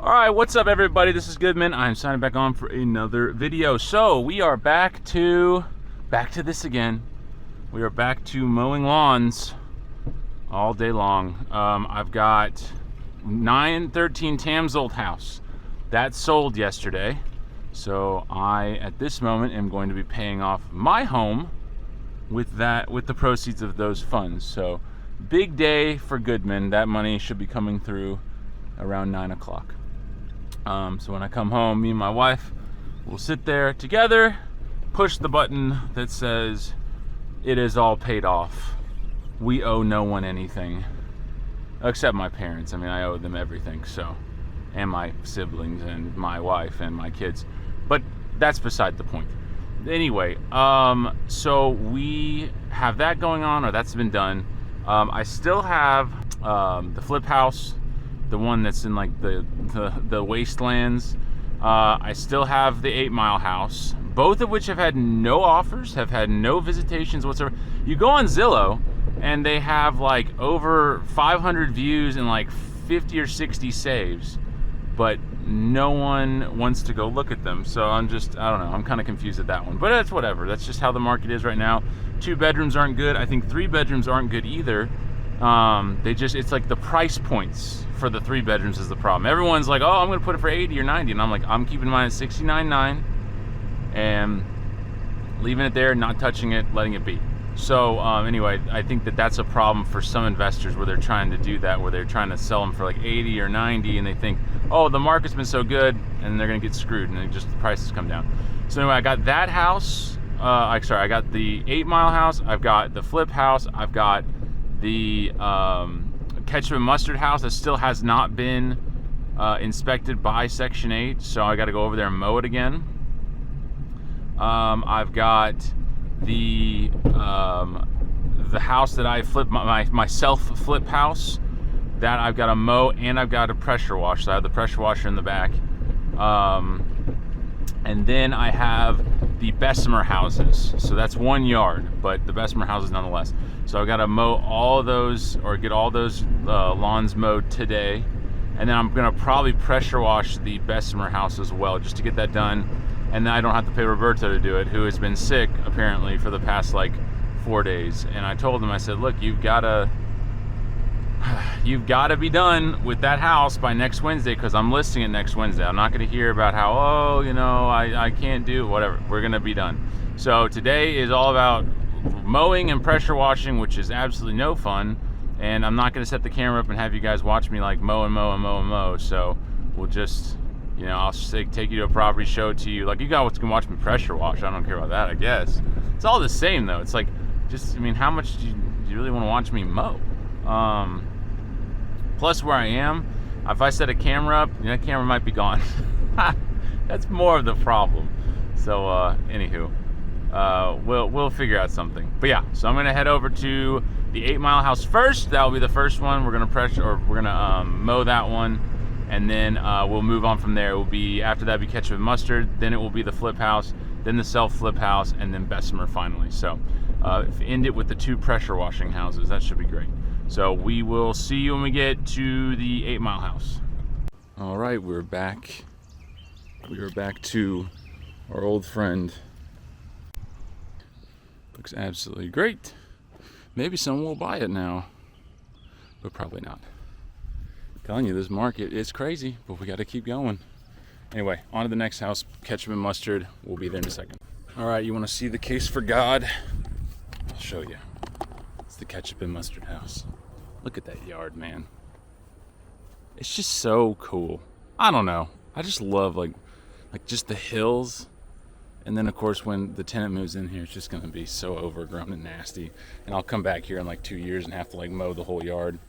All right, what's up everybody? This is Goodman. I'm signing back on for another video. So we are back to this again. We are back to mowing lawns all day long. I've got 913 Tam's old house. That sold yesterday. So I, at this moment, am going to be paying off my home with the proceeds of those funds. So big day for Goodman. That money should be coming through around 9 o'clock. So when I come home, me and my wife will sit there together, push the button that says it is all paid off. We owe no one anything except my parents. I mean, I owe them everything, so, and my siblings and my wife and my kids, but that's beside the point. Anyway, so we have that going on, or that's been done. I still have the flip house, the one that's in like the wastelands. I still have the 8 Mile house, both of which have had no offers, have had no visitations whatsoever. You go on Zillow and they have like over 500 views and like 50 or 60 saves, but no one wants to go look at them. So I don't know, I'm kind of confused at that one, but that's whatever. That's just how the market is right now. 2 bedrooms aren't good. I think 3 bedrooms aren't good either. It's like the price points for the 3 bedrooms is the problem. Everyone's like, oh, I'm gonna put it for 80 or 90, and I'm like, I'm keeping mine at 69.9 and leaving it there, not touching it, letting it be. So anyway, I think that's a problem for some investors where they're trying to do that, where they're trying to sell them for like 80 or 90, and they think, oh, the market's been so good, and they're gonna get screwed, and the prices come down. So anyway, I got that house. I got the 8 Mile house. I've got the flip house. I've got the ketchup and mustard house that still has not been inspected by Section 8, so I got to go over there and mow it again. I've got the house that I flip, my self flip house, that I've got to mow, and I've got to pressure wash. So I have the pressure washer in the back, and then I have the Besser houses. So that's 1 yard, but the Besser houses nonetheless. So I've got to mow all those, or get all those lawns mowed today. And then I'm gonna probably pressure wash the Besser house as well, just to get that done. And then I don't have to pay Roberto to do it, who has been sick apparently for the past like 4 days. And I told him, I said, look, you've gotta be done with that house by next Wednesday, because I'm listing it next Wednesday. I'm not gonna hear about how, oh, you know, I can't do whatever. We're gonna be done. So today is all about mowing and pressure washing, which is absolutely no fun. And I'm not gonna set the camera up and have you guys watch me like mow and mow and mow and mow. So we'll just, you know, I'll take you to a property, show it to you. Like, you guys can watch me pressure wash. I don't care about that, I guess. It's all the same though. It's like, just, I mean, how much do you really want to watch me mow? Plus where I am, if I set a camera up, that camera might be gone. That's more of the problem. So anywho, we'll figure out something. But yeah, so I'm gonna head over to the 8 Mile house first. That will be the first one. We're gonna mow that one, and then we'll move on from there. It will be, after that, be ketchup and mustard. Then it will be the flip house, then the self flip house, and then Besser finally. So end it with the 2 pressure washing houses. That should be great. So we will see you when we get to the 8 Mile house. All right, we're back. We are back to our old friend. Looks absolutely great. Maybe someone will buy it now, but probably not. I'm telling you, this market is crazy, but we got to keep going. Anyway, on to the next house, ketchup and mustard. We'll be there in a second. All right, you want to see the case for God? I'll show you. It's the ketchup and mustard house. Look at that yard, man. It's just so cool. I don't know. I just love like just the hills. And then of course when the tenant moves in here, it's just gonna be so overgrown and nasty. And I'll come back here in like 2 years and have to like mow the whole yard,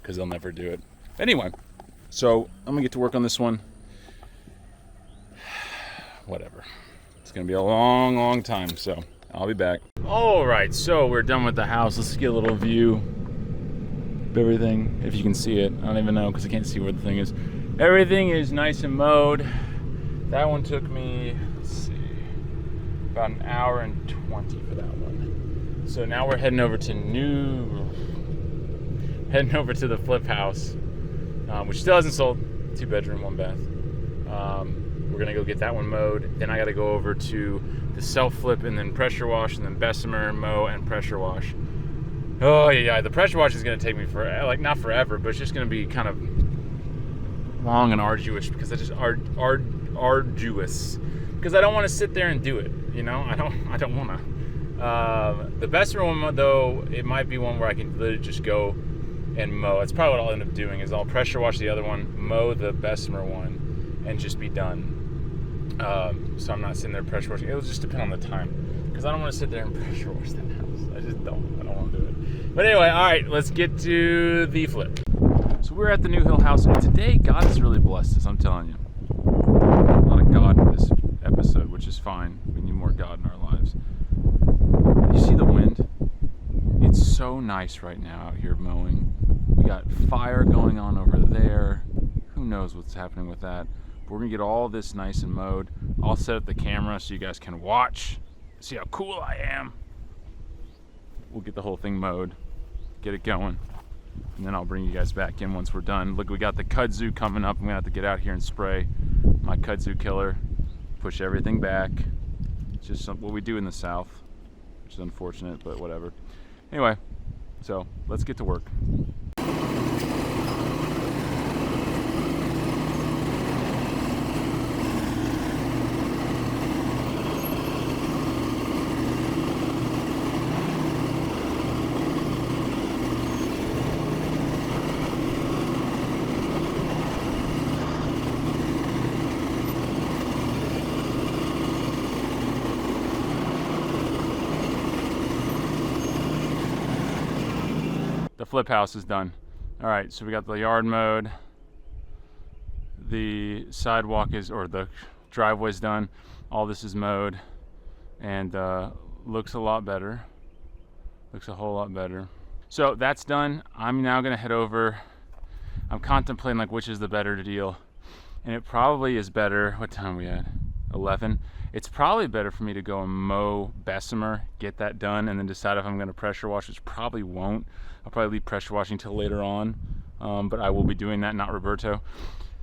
because they'll never do it. Anyway, so I'm gonna get to work on this one. Whatever. It's gonna be a long time, so I'll be back. All right, so we're done with the house. Let's get a little view of everything, if you can see it. I don't even know, because I can't see where the thing is. Everything is nice and mowed. That one took me, let's see, about an hour and 20 for that one. So now we're heading over to the flip house, which still hasn't sold. 2-bedroom, 1-bath. We're gonna go get that one mowed. Then I gotta go over to the self-flip and then pressure wash and then Bessemer, mow, and pressure wash. Oh yeah, the pressure wash is gonna take me for, like, not forever, but it's just gonna be kind of long and arduous because I just arduous because I don't want to sit there and do it. You know, I don't want to. The Besser one though, it might be one where I can literally just go and mow. That's probably what I'll end up doing is I'll pressure wash the other one, mow the Bessemer one, and just be done. So I'm not sitting there pressure washing. It'll just depend on the time because I don't want to sit there and pressure wash that house. I just don't. I don't want to do it. But anyway, all right, let's get to the flip. So we're at the New Hill house, and today God has really blessed us, I'm telling you. A lot of God in this episode, which is fine. We need more God in our lives. You see the wind? It's so nice right now out here mowing. We got fire going on over there. Who knows what's happening with that. But we're gonna get all this nice and mowed. I'll set up the camera so you guys can watch, see how cool I am. We'll get the whole thing mowed, get it going. And then I'll bring you guys back in once we're done. Look, we got the kudzu coming up. I'm gonna have to get out here and spray my kudzu killer, push everything back. It's just what we do in the South, which is unfortunate, but whatever. Anyway, so let's get to work. The flip house is done. All right, so we got the yard mowed. The sidewalk is, or the driveway's done. All this is mowed and looks a lot better. Looks a whole lot better. So that's done. I'm now gonna head over. I'm contemplating like which is the better deal. And it probably is better, what time are we at? 11. It's probably better for me to go and mow Bessemer, get that done, and then decide if I'm gonna pressure wash, which probably won't. I'll probably leave pressure washing till later on, but I will be doing that, not Roberto,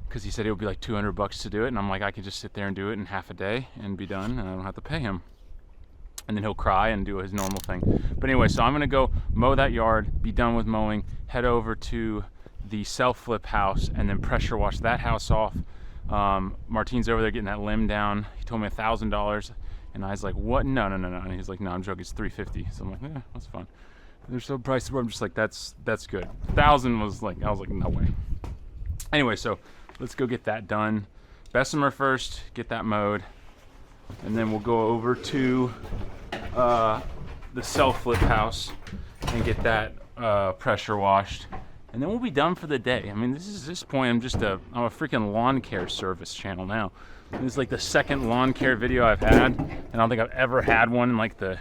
because he said it would be like $200 to do it, and I'm like, I can just sit there and do it in half a day and be done, and I don't have to pay him. And then he'll cry and do his normal thing. But anyway, so I'm gonna go mow that yard, be done with mowing, head over to the self-flip house, and then pressure wash that house off. Martine's over there getting that limb down. He told me $1,000, and I was like, what? No. And he's like, no, I'm joking, it's $350. So I'm like, yeah, that's fine. There's some prices where I'm just like, that's good. 1,000 was like, I was like, no way. Anyway, so let's go get that done. Bessemer first, get that mowed, and then we'll go over to the self-flip house and get that pressure washed, and then we'll be done for the day. I mean, this point, I'm a freaking lawn care service channel now. This is like the second lawn care video I've had, and I don't think I've ever had one in like the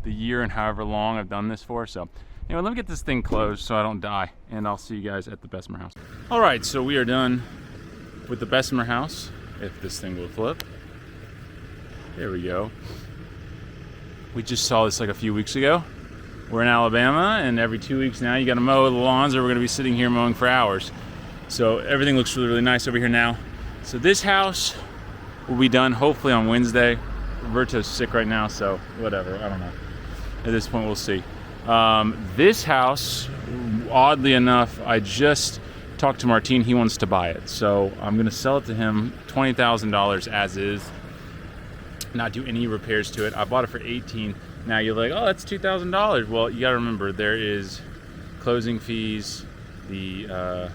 year and however long I've done this for. So anyway, let me get this thing closed so I don't die, and I'll see you guys at the Bessemer house. All right, so we are done with the Bessemer house, if this thing will flip. There we go. We just saw this like a few weeks ago. We're in Alabama, and every 2 weeks now you gotta mow the lawns, or we're gonna be sitting here mowing for hours. So everything looks really, really nice over here now. So this house will be done hopefully on Wednesday. Roberto's sick right now, so whatever, I don't know. At this point, we'll see. This house, oddly enough, I just talked to Martine. He wants to buy it, so I'm gonna sell it to him, $20,000 as is. Not do any repairs to it. I bought it for $18,000. Now you're like, oh, that's $2,000. Well, you gotta remember there is closing fees. I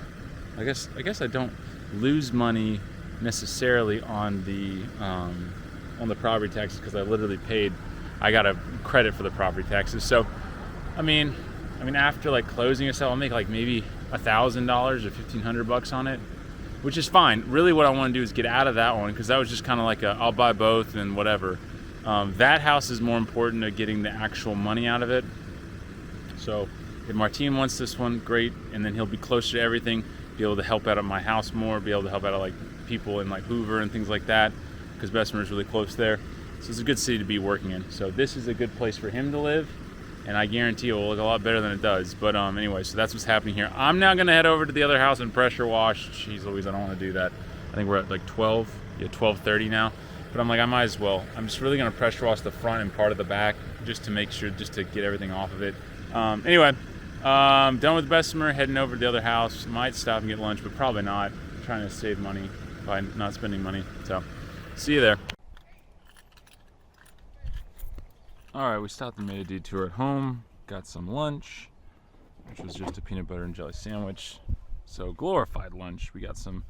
guess I don't lose money necessarily on the property taxes because I literally paid. I got a credit for the property taxes. So, I mean, after like closing a sale, I'll make like maybe $1,000 or $1,500 on it, which is fine. Really, what I want to do is get out of that one because that was just kind of like I'll buy both and whatever. That house is more important to getting the actual money out of it. So, if Martine wants this one, great, and then he'll be closer to everything, be able to help out at my house more, be able to help out at like people in like Hoover and things like that, because Bessemer is really close there. So it's a good city to be working in. So this is a good place for him to live. and I guarantee it will look a lot better than it does. But anyway, so that's what's happening here. I'm now gonna head over to the other house and pressure wash. Jeez Louise, I don't want to do that. I think we're at like 12:30 now. But I'm like, I might as well. I'm just really gonna pressure wash the front and part of the back just to make sure, just to get everything off of it. Anyway, done with Besser, heading over to the other house. Might stop and get lunch, but probably not. I'm trying to save money by not spending money. So, see you there. All right, we stopped and made a detour at home. Got some lunch, which was just a peanut butter and jelly sandwich. So glorified lunch. We got some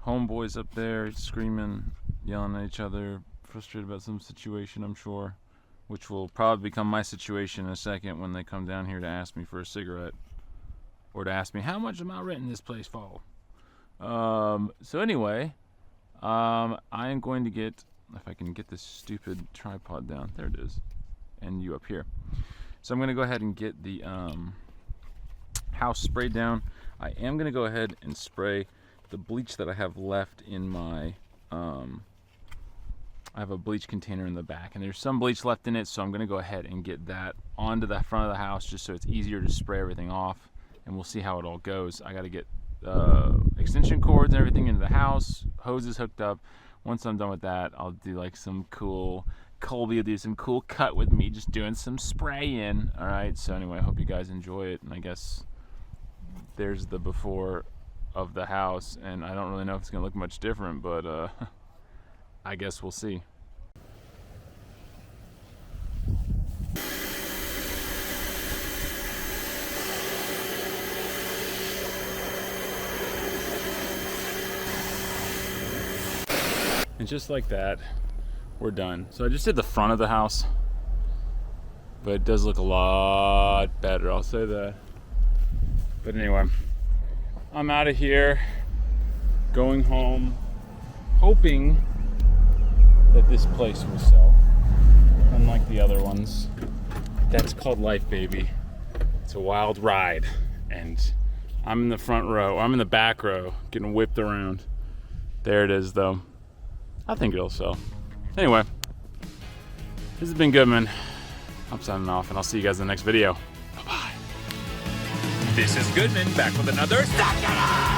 homeboys up there screaming, yelling at each other, frustrated about some situation, I'm sure, which will probably become my situation in a second when they come down here to ask me for a cigarette, or to ask me how much am I renting this place for. So anyway, I am going to get, if I can get this stupid tripod down, there it is, and you up here. So I'm going to go ahead and get the house sprayed down. I am going to go ahead and spray the bleach that I have left in my, I have a bleach container in the back, and there's some bleach left in it, so I'm going to go ahead and get that onto the front of the house just so it's easier to spray everything off, and we'll see how it all goes. I got to get extension cords and everything into the house, hoses hooked up. Once I'm done with that, I'll do like some cool, Colby will do some cool cut with me just doing some spraying. All right, so anyway, I hope you guys enjoy it, and I guess there's the before of the house, and I don't really know if it's gonna look much different, but I guess we'll see. And just like that, we're done. So I just did the front of the house, but it does look a lot better, I'll say that. But anyway, I'm out of here, going home, hoping that this place will sell, unlike the other ones. That's called life, baby. It's a wild ride, and I'm in the front row, I'm in the back row, getting whipped around. There it is, though. I think it'll sell. Anyway, this has been Goodman. I'm signing off, and I'll see you guys in the next video. Bye-bye. This is Goodman back with another Suck It Up!